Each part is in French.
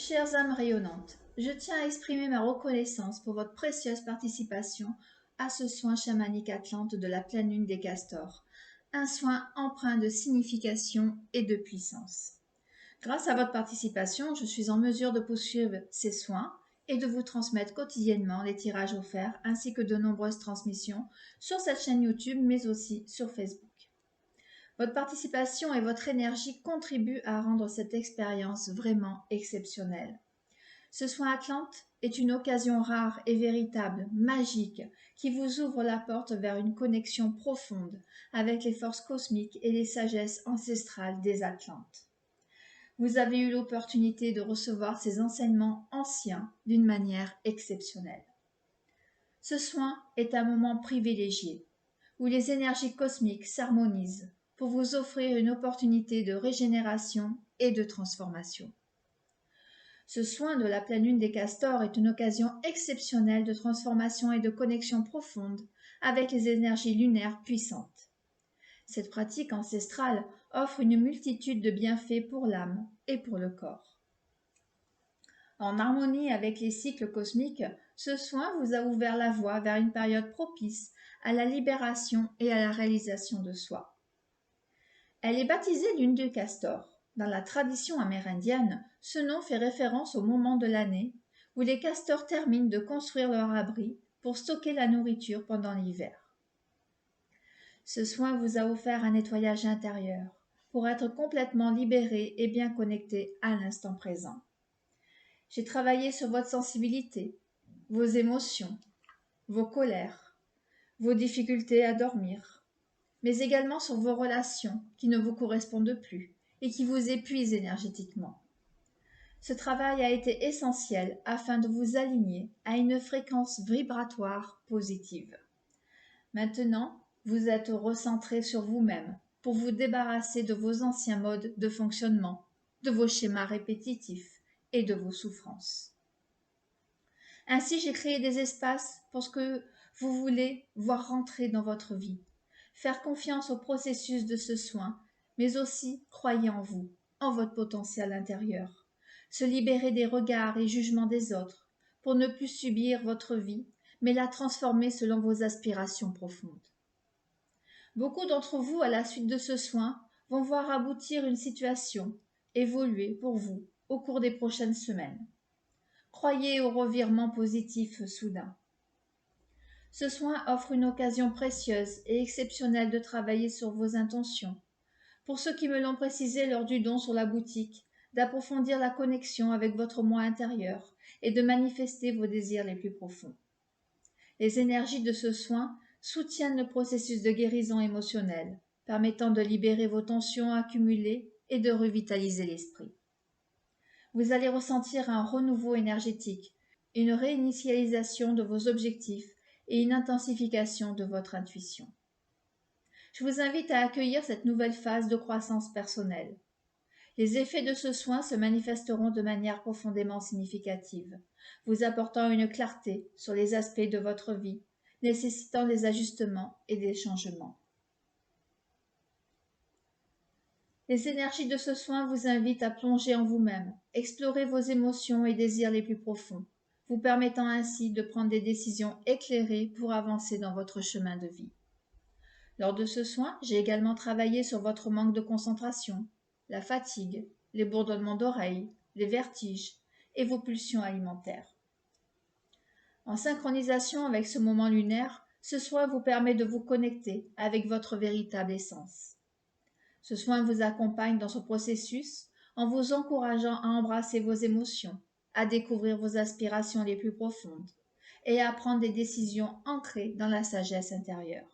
Chères âmes rayonnantes, je tiens à exprimer ma reconnaissance pour votre précieuse participation à ce soin chamanique atlante de la pleine lune des castors, un soin empreint de signification et de puissance. Grâce à votre participation, je suis en mesure de poursuivre ces soins et de vous transmettre quotidiennement les tirages offerts ainsi que de nombreuses transmissions sur cette chaîne YouTube mais aussi sur Facebook. Votre participation et votre énergie contribuent à rendre cette expérience vraiment exceptionnelle. Ce soin Atlante est une occasion rare et véritable, magique, qui vous ouvre la porte vers une connexion profonde avec les forces cosmiques et les sagesses ancestrales des Atlantes. Vous avez eu l'opportunité de recevoir ces enseignements anciens d'une manière exceptionnelle. Ce soin est un moment privilégié, où les énergies cosmiques s'harmonisent pour vous offrir une opportunité de régénération et de transformation. Ce soin de la pleine lune des castors est une occasion exceptionnelle de transformation et de connexion profonde avec les énergies lunaires puissantes. Cette pratique ancestrale offre une multitude de bienfaits pour l'âme et pour le corps. En harmonie avec les cycles cosmiques, ce soin vous a ouvert la voie vers une période propice à la libération et à la réalisation de soi. Elle est baptisée lune des castors. Dans la tradition amérindienne, ce nom fait référence au moment de l'année où les castors terminent de construire leur abri pour stocker la nourriture pendant l'hiver. Ce soin vous a offert un nettoyage intérieur pour être complètement libéré et bien connecté à l'instant présent. J'ai travaillé sur votre sensibilité, vos émotions, vos colères, vos difficultés à dormir, mais également sur vos relations qui ne vous correspondent plus et qui vous épuisent énergétiquement. Ce travail a été essentiel afin de vous aligner à une fréquence vibratoire positive. Maintenant, vous êtes recentré sur vous-même pour vous débarrasser de vos anciens modes de fonctionnement, de vos schémas répétitifs et de vos souffrances. Ainsi, j'ai créé des espaces pour ce que vous voulez voir rentrer dans votre vie. Faire confiance au processus de ce soin, mais aussi croyez en vous, en votre potentiel intérieur. Se libérer des regards et jugements des autres pour ne plus subir votre vie, mais la transformer selon vos aspirations profondes. Beaucoup d'entre vous, à la suite de ce soin, vont voir aboutir une situation, évoluer pour vous au cours des prochaines semaines. Croyez au revirement positif soudain. Ce soin offre une occasion précieuse et exceptionnelle de travailler sur vos intentions. Pour ceux qui me l'ont précisé lors du don sur la boutique, d'approfondir la connexion avec votre moi intérieur et de manifester vos désirs les plus profonds. Les énergies de ce soin soutiennent le processus de guérison émotionnelle, permettant de libérer vos tensions accumulées et de revitaliser l'esprit. Vous allez ressentir un renouveau énergétique, une réinitialisation de vos objectifs et une intensification de votre intuition. Je vous invite à accueillir cette nouvelle phase de croissance personnelle. Les effets de ce soin se manifesteront de manière profondément significative, vous apportant une clarté sur les aspects de votre vie, nécessitant des ajustements et des changements. Les énergies de ce soin vous invitent à plonger en vous-même, explorer vos émotions et désirs les plus profonds, vous permettant ainsi de prendre des décisions éclairées pour avancer dans votre chemin de vie. Lors de ce soin, j'ai également travaillé sur votre manque de concentration, la fatigue, les bourdonnements d'oreilles, les vertiges et vos pulsions alimentaires. En synchronisation avec ce moment lunaire, ce soin vous permet de vous connecter avec votre véritable essence. Ce soin vous accompagne dans ce processus en vous encourageant à embrasser vos émotions, à découvrir vos aspirations les plus profondes et à prendre des décisions ancrées dans la sagesse intérieure.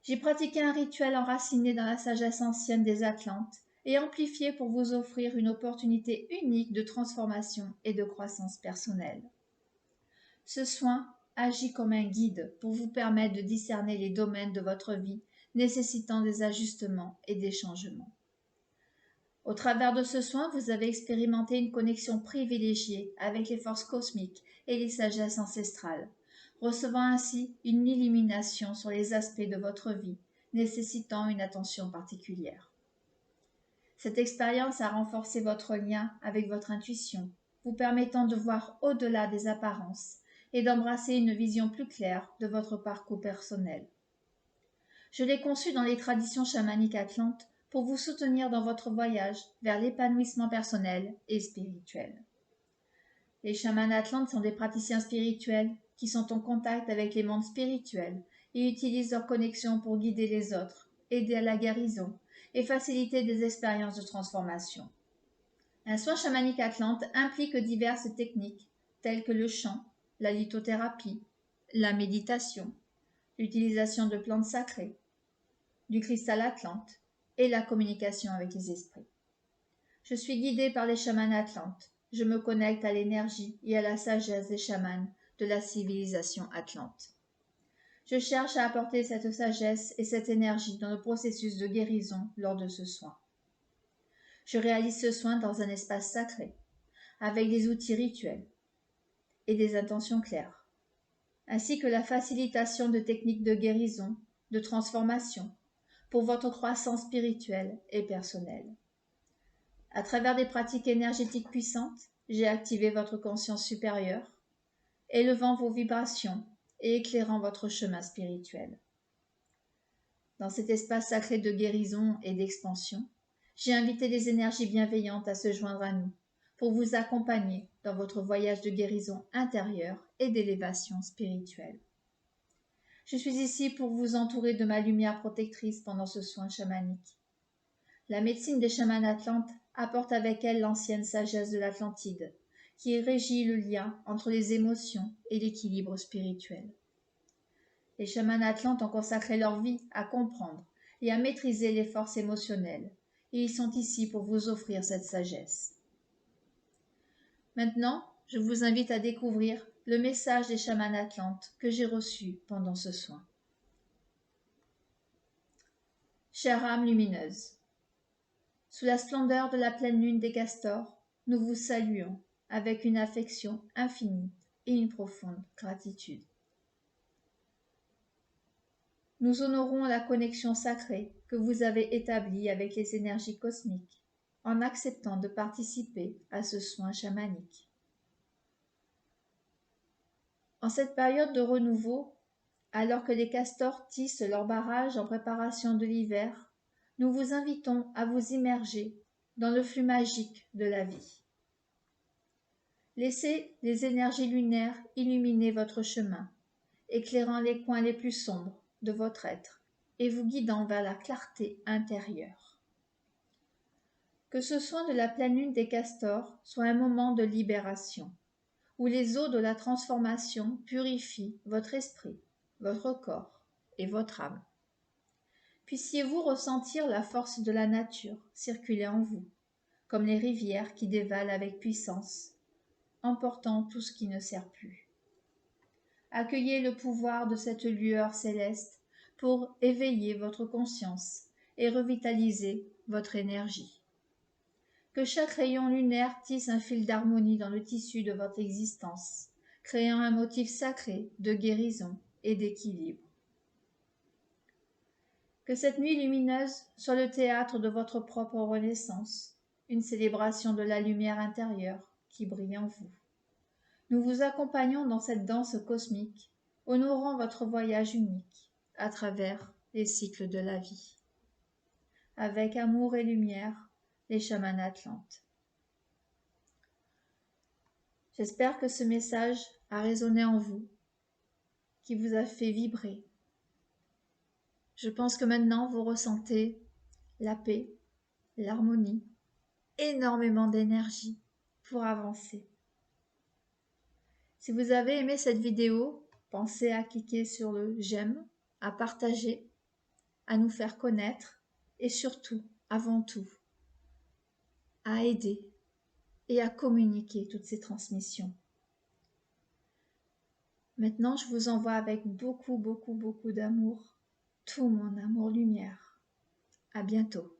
J'ai pratiqué un rituel enraciné dans la sagesse ancienne des Atlantes et amplifié pour vous offrir une opportunité unique de transformation et de croissance personnelle. Ce soin agit comme un guide pour vous permettre de discerner les domaines de votre vie nécessitant des ajustements et des changements. Au travers de ce soin, vous avez expérimenté une connexion privilégiée avec les forces cosmiques et les sagesses ancestrales, recevant ainsi une illumination sur les aspects de votre vie nécessitant une attention particulière. Cette expérience a renforcé votre lien avec votre intuition, vous permettant de voir au-delà des apparences et d'embrasser une vision plus claire de votre parcours personnel. Je l'ai conçu dans les traditions chamaniques atlantes pour vous soutenir dans votre voyage vers l'épanouissement personnel et spirituel. Les chamans atlantes sont des praticiens spirituels qui sont en contact avec les mondes spirituels et utilisent leur connexion pour guider les autres, aider à la guérison et faciliter des expériences de transformation. Un soin chamanique atlante implique diverses techniques telles que le chant, la lithothérapie, la méditation, l'utilisation de plantes sacrées, du cristal atlante et la communication avec les esprits. Je suis guidée par les chamans atlantes. Je me connecte à l'énergie et à la sagesse des chamans de la civilisation atlante. Je cherche à apporter cette sagesse et cette énergie dans le processus de guérison lors de ce soin. Je réalise ce soin dans un espace sacré, avec des outils rituels et des intentions claires, ainsi que la facilitation de techniques de guérison, de transformation, pour votre croissance spirituelle et personnelle. À travers des pratiques énergétiques puissantes, j'ai activé votre conscience supérieure, élevant vos vibrations et éclairant votre chemin spirituel. Dans cet espace sacré de guérison et d'expansion, j'ai invité les énergies bienveillantes à se joindre à nous pour vous accompagner dans votre voyage de guérison intérieure et d'élévation spirituelle. Je suis ici pour vous entourer de ma lumière protectrice pendant ce soin chamanique. La médecine des chamans atlantes apporte avec elle l'ancienne sagesse de l'Atlantide, qui régit le lien entre les émotions et l'équilibre spirituel. Les chamans atlantes ont consacré leur vie à comprendre et à maîtriser les forces émotionnelles, et ils sont ici pour vous offrir cette sagesse. Maintenant, je vous invite à découvrir le message des chamans atlantes que j'ai reçu pendant ce soin. Chère âme lumineuse, sous la splendeur de la pleine lune des castors, nous vous saluons avec une affection infinie et une profonde gratitude. Nous honorons la connexion sacrée que vous avez établie avec les énergies cosmiques en acceptant de participer à ce soin chamanique. En cette période de renouveau, alors que les castors tissent leurs barrages en préparation de l'hiver, nous vous invitons à vous immerger dans le flux magique de la vie. Laissez les énergies lunaires illuminer votre chemin, éclairant les coins les plus sombres de votre être et vous guidant vers la clarté intérieure. Que ce soin de la pleine lune des castors soit un moment de libération, où les eaux de la transformation purifient votre esprit, votre corps et votre âme. Puissiez-vous ressentir la force de la nature circuler en vous, comme les rivières qui dévalent avec puissance, emportant tout ce qui ne sert plus. Accueillez le pouvoir de cette lueur céleste pour éveiller votre conscience et revitaliser votre énergie. Que chaque rayon lunaire tisse un fil d'harmonie dans le tissu de votre existence, créant un motif sacré de guérison et d'équilibre. Que cette nuit lumineuse soit le théâtre de votre propre renaissance, une célébration de la lumière intérieure qui brille en vous. Nous vous accompagnons dans cette danse cosmique, honorant votre voyage unique à travers les cycles de la vie. Avec amour et lumière, les chamans atlantes. J'espère que ce message a résonné en vous, qui vous a fait vibrer. Je pense que maintenant vous ressentez la paix, l'harmonie, énormément d'énergie pour avancer. Si vous avez aimé cette vidéo, pensez à cliquer sur le j'aime, à partager, à nous faire connaître et surtout, avant tout, à aider et à communiquer toutes ces transmissions. Maintenant, je vous envoie avec beaucoup d'amour, tout mon amour lumière. À bientôt.